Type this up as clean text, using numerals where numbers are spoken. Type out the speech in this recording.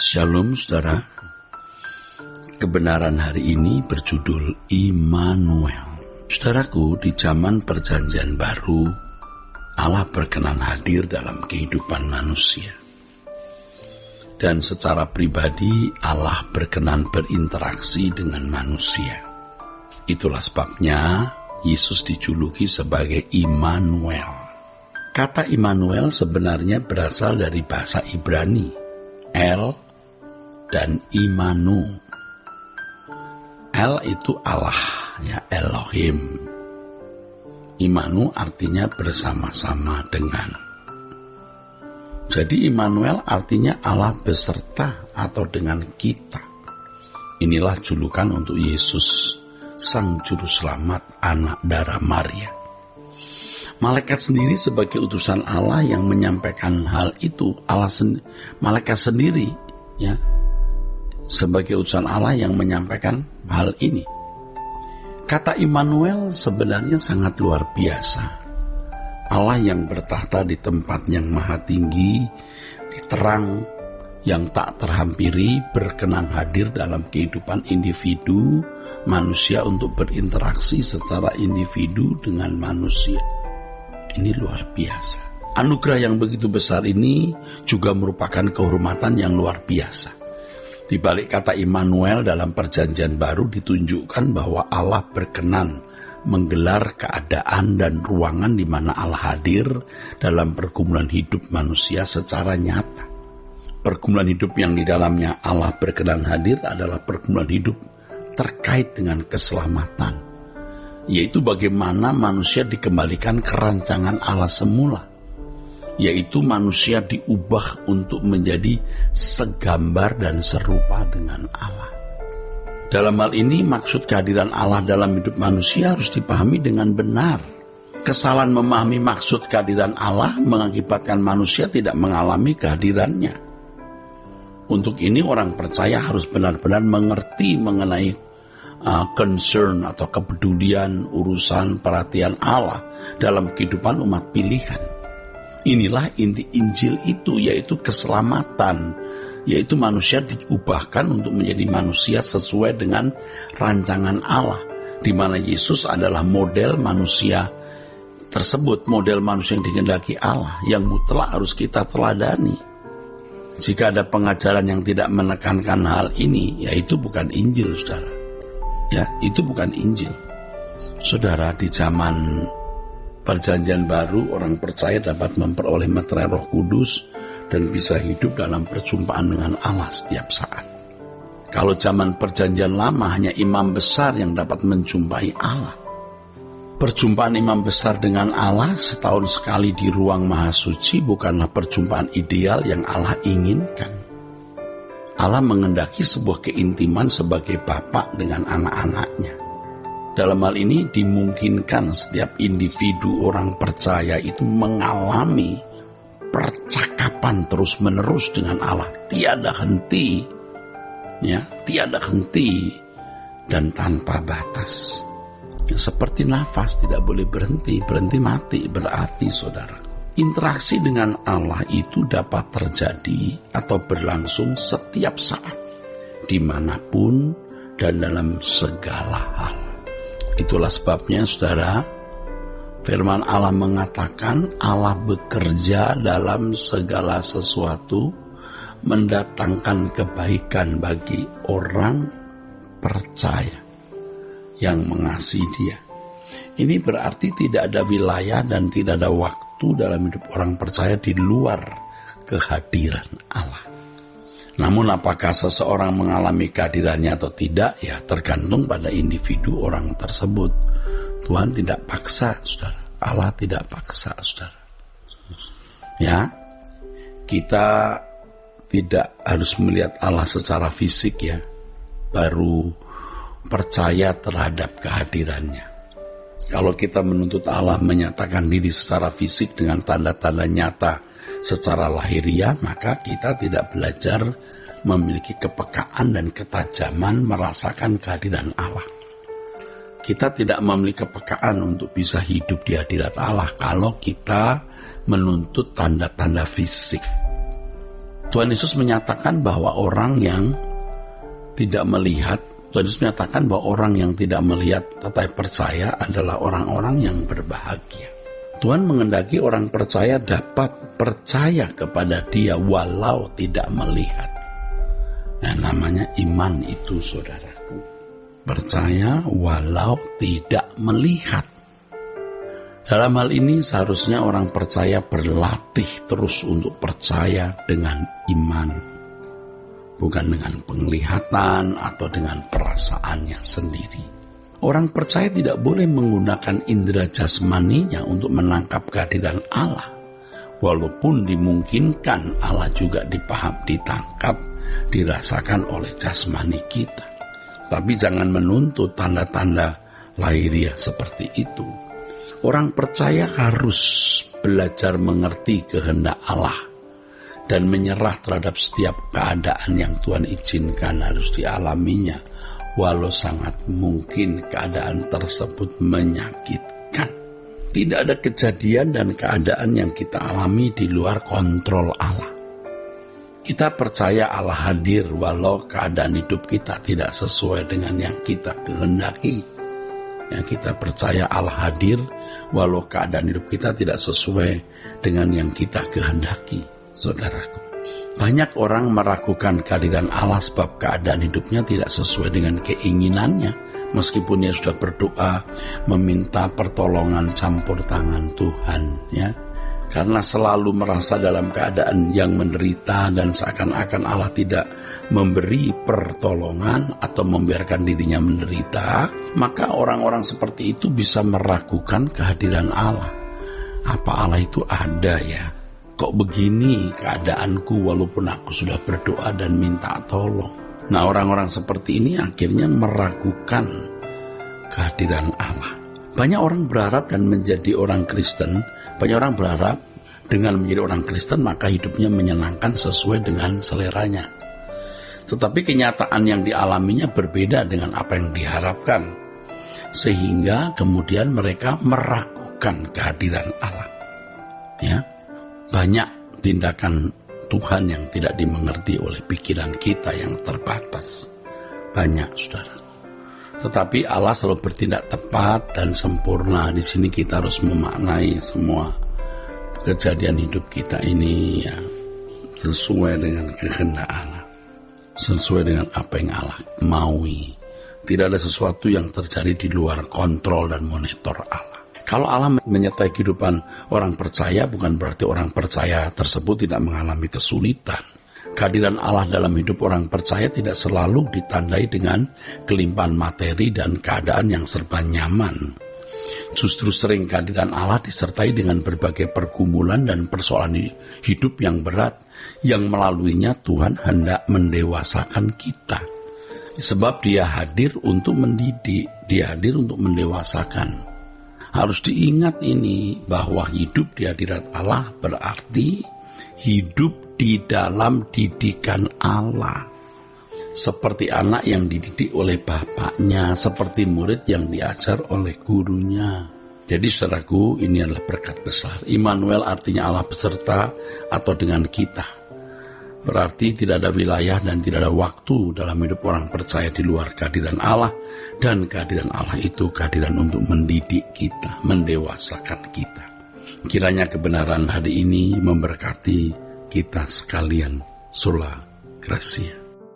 Shalom saudara. Kebenaran hari ini berjudul Immanuel. Saudaraku, di zaman perjanjian baru, Allah berkenan hadir dalam kehidupan manusia. Dan secara pribadi Allah berkenan berinteraksi dengan manusia. Itulah sebabnya Yesus dijuluki sebagai Immanuel. Kata Immanuel sebenarnya berasal dari bahasa Ibrani, El dan Imanu. El itu Allah, ya, Elohim. Imanu artinya bersama-sama dengan. Jadi Immanuel artinya Allah beserta atau dengan kita. Inilah julukan untuk Yesus, Sang Juru Selamat, anak darah Maria. Malaikat sendiri sebagai utusan Allah yang menyampaikan hal itu, malaikat sendiri, ya, sebagai utusan Allah yang menyampaikan hal ini. Kata Immanuel sebenarnya sangat luar biasa. Allah yang bertahta di tempat yang maha tinggi, di terang yang tak terhampiri, berkenan hadir dalam kehidupan individu manusia untuk berinteraksi secara individu dengan manusia. Ini luar biasa. Anugerah yang begitu besar ini juga merupakan kehormatan yang luar biasa. Di balik kata Immanuel dalam perjanjian baru ditunjukkan bahwa Allah berkenan menggelar keadaan dan ruangan di mana Allah hadir dalam pergumulan hidup manusia secara nyata. Pergumulan hidup yang di dalamnya Allah berkenan hadir adalah pergumulan hidup terkait dengan keselamatan, yaitu bagaimana manusia dikembalikan ke rancangan Allah semula, yaitu manusia diubah untuk menjadi segambar dan serupa dengan Allah. Dalam hal ini maksud kehadiran Allah dalam hidup manusia harus dipahami dengan benar. Kesalahan memahami maksud kehadiran Allah mengakibatkan manusia tidak mengalami kehadirannya. Untuk ini orang percaya harus benar-benar mengerti mengenai concern atau kepedulian urusan perhatian Allah dalam kehidupan umat pilihan. Inilah inti Injil itu, yaitu keselamatan, yaitu manusia diubahkan untuk menjadi manusia sesuai dengan rancangan Allah, di mana Yesus adalah model manusia tersebut, model manusia yang dikehendaki Allah, yang mutlak harus kita teladani. Jika ada pengajaran yang tidak menekankan hal ini, ya itu bukan Injil, saudara. Ya, itu bukan Injil. Saudara, di zaman perjanjian baru, orang percaya dapat memperoleh meterai Roh Kudus dan bisa hidup dalam perjumpaan dengan Allah setiap saat. Kalau zaman perjanjian lama hanya imam besar yang dapat menjumpai Allah. Perjumpaan imam besar dengan Allah setahun sekali di ruang maha suci bukanlah perjumpaan ideal yang Allah inginkan. Allah mengendaki sebuah keintiman sebagai bapa dengan anak-anaknya. Dalam hal ini dimungkinkan setiap individu orang percaya itu mengalami percakapan terus-menerus dengan Allah, tiada henti, ya, tiada henti dan tanpa batas. Ya, seperti nafas tidak boleh berhenti mati berarti, saudara. Interaksi dengan Allah itu dapat terjadi atau berlangsung setiap saat, dimanapun dan dalam segala hal. Itulah sebabnya, saudara, firman Allah mengatakan Allah bekerja dalam segala sesuatu, mendatangkan kebaikan bagi orang percaya yang mengasihi Dia. Ini berarti tidak ada wilayah dan tidak ada waktu dalam hidup orang percaya di luar kehadiran Allah. Namun apakah seseorang mengalami kehadirannya atau tidak, ya tergantung pada individu orang tersebut. Tuhan tidak paksa, saudara. Allah tidak paksa, saudara. Ya, kita tidak harus melihat Allah secara fisik, ya, baru percaya terhadap kehadirannya. Kalau kita menuntut Allah menyatakan diri secara fisik dengan tanda-tanda nyata secara lahiriah, maka kita tidak belajar memiliki kepekaan dan ketajaman merasakan kehadiran Allah. Kita tidak memiliki kepekaan untuk bisa hidup di hadirat Allah kalau kita menuntut tanda-tanda fisik. Tuhan Yesus menyatakan bahwa orang yang tidak melihat, Tuhan Yesus menyatakan bahwa orang yang tidak melihat tetapi percaya adalah orang-orang yang berbahagia. Tuhan menghendaki orang percaya dapat percaya kepada Dia walau tidak melihat. Nah, namanya iman itu, saudaraku. Percaya walau tidak melihat. Dalam hal ini seharusnya orang percaya berlatih terus untuk percaya dengan iman, bukan dengan penglihatan atau dengan perasaannya sendiri. Orang percaya tidak boleh menggunakan indera jasmaninya untuk menangkap kehadiran Allah, walaupun dimungkinkan Allah juga ditangkap, dirasakan oleh jasmani kita. Tapi jangan menuntut tanda-tanda lahiriah seperti itu. Orang percaya harus belajar mengerti kehendak Allah dan menyerah terhadap setiap keadaan yang Tuhan izinkan harus dialaminya, walau sangat mungkin keadaan tersebut menyakitkan. Tidak ada kejadian dan keadaan yang kita alami di luar kontrol Allah. Kita percaya Allah hadir walau keadaan hidup kita tidak sesuai dengan yang kita kehendaki. Kita percaya Allah hadir walau keadaan hidup kita tidak sesuai dengan yang kita kehendaki, saudaraku. Banyak orang meragukan kehadiran Allah sebab keadaan hidupnya tidak sesuai dengan keinginannya, meskipun dia sudah berdoa meminta pertolongan campur tangan Tuhan, ya. Karena selalu merasa dalam keadaan yang menderita dan seakan-akan Allah tidak memberi pertolongan atau membiarkan dirinya menderita, maka orang-orang seperti itu bisa meragukan kehadiran Allah. Apa Allah itu ada ya? Kok begini keadaanku walaupun aku sudah berdoa dan minta tolong? Nah, orang-orang seperti ini akhirnya meragukan kehadiran Allah. Banyak orang berharap dan menjadi orang Kristen, banyak orang berharap dengan menjadi orang Kristen maka hidupnya menyenangkan sesuai dengan seleranya. Tetapi kenyataan yang dialaminya berbeda dengan apa yang diharapkan, sehingga kemudian mereka meragukan kehadiran Allah. Ya, banyak tindakan Tuhan yang tidak dimengerti oleh pikiran kita yang terbatas. Banyak, saudara. Tetapi Allah selalu bertindak tepat dan sempurna. Di sini kita harus memaknai semua kejadian hidup kita ini ya, sesuai dengan kehendak Allah, sesuai dengan apa yang Allah maui. Tidak ada sesuatu yang terjadi di luar kontrol dan monitor Allah. Kalau Allah menyertai kehidupan orang percaya, bukan berarti orang percaya tersebut tidak mengalami kesulitan. Kehadiran Allah dalam hidup orang percaya tidak selalu ditandai dengan kelimpahan materi dan keadaan yang serba nyaman. Justru sering kehadiran Allah disertai dengan berbagai pergumulan dan persoalan hidup yang berat, yang melaluinya Tuhan hendak mendewasakan kita. Sebab Dia hadir untuk mendidik, Dia hadir untuk mendewasakan. Harus diingat ini, bahwa hidup di hadirat Allah berarti hidup di dalam didikan Allah. Seperti anak yang dididik oleh bapaknya, seperti murid yang diajar oleh gurunya. Jadi saudaraku, ini adalah berkat besar. Immanuel artinya Allah beserta atau dengan kita. Berarti tidak ada wilayah dan tidak ada waktu dalam hidup orang percaya di luar kehadiran Allah. Dan kehadiran Allah itu kehadiran untuk mendidik kita, mendewasakan kita. Kiranya kebenaran hari ini memberkati kita sekalian. Sola Gracia.